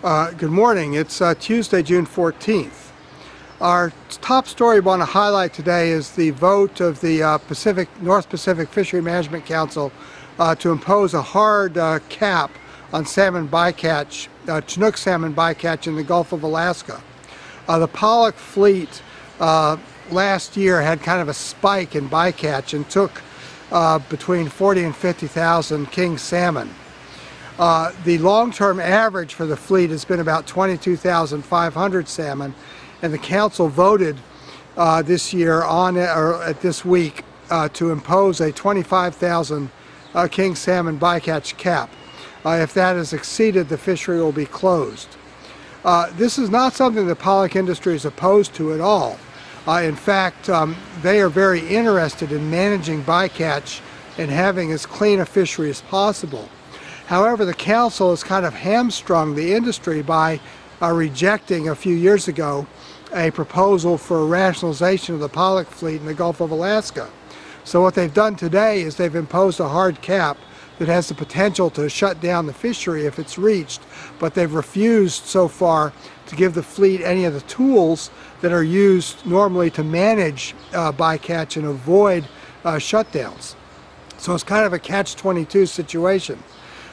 Good morning. It's Tuesday, June 14th. Our top story we want to highlight today is the vote of the North Pacific Fishery Management Council to impose a hard cap on salmon bycatch, Chinook salmon bycatch in the Gulf of Alaska. The pollock fleet last year had kind of a spike in bycatch and took between 40 and 50,000 king salmon. The long-term average for the fleet has been about 22,500 salmon, and the council voted this year this week to impose a 25,000 king salmon bycatch cap. If that is exceeded, the fishery will be closed. This is not something the pollock industry is opposed to at all. In fact, they are very interested in managing bycatch and having as clean a fishery as possible. However, the council has kind of hamstrung the industry by rejecting a few years ago a proposal for a rationalization of the pollock fleet in the Gulf of Alaska. So what they've done today is they've imposed a hard cap that has the potential to shut down the fishery if it's reached, but they've refused so far to give the fleet any of the tools that are used normally to manage bycatch and avoid shutdowns. So it's kind of a catch-22 situation.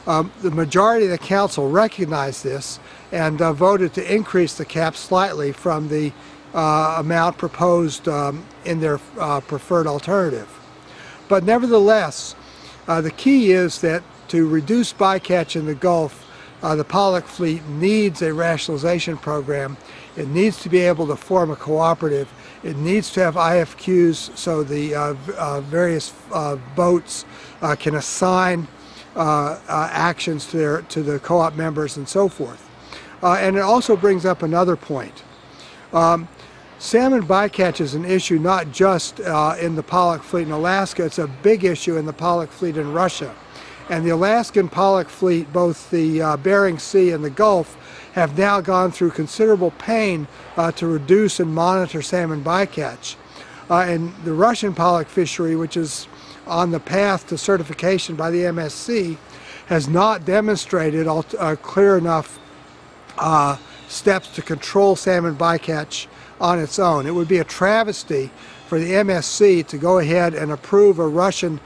The majority of the council recognized this and voted to increase the cap slightly from the amount proposed in their preferred alternative. But nevertheless, the key is that to reduce bycatch in the Gulf, the pollock fleet needs a rationalization program. It needs to be able to form a cooperative. It needs to have IFQs so the various boats can assign actions to the co-op members and so forth. And it also brings up another point. Salmon bycatch is an issue not just in the pollock fleet in Alaska, it's a big issue in the pollock fleet in Russia. And the Alaskan pollock fleet, both the Bering Sea and the Gulf, have now gone through considerable pain to reduce and monitor salmon bycatch. And the Russian pollock fishery, which is on the path to certification by the MSC, has not demonstrated clear enough steps to control salmon bycatch on its own. It would be a travesty for the MSC to go ahead and approve a Russian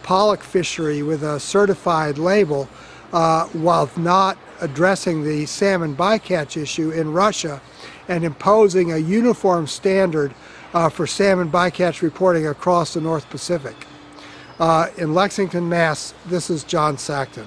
pollock fishery with a certified label while not addressing the salmon bycatch issue in Russia and imposing a uniform standard for salmon bycatch reporting across the North Pacific. In Lexington, Mass., this is John Sackton.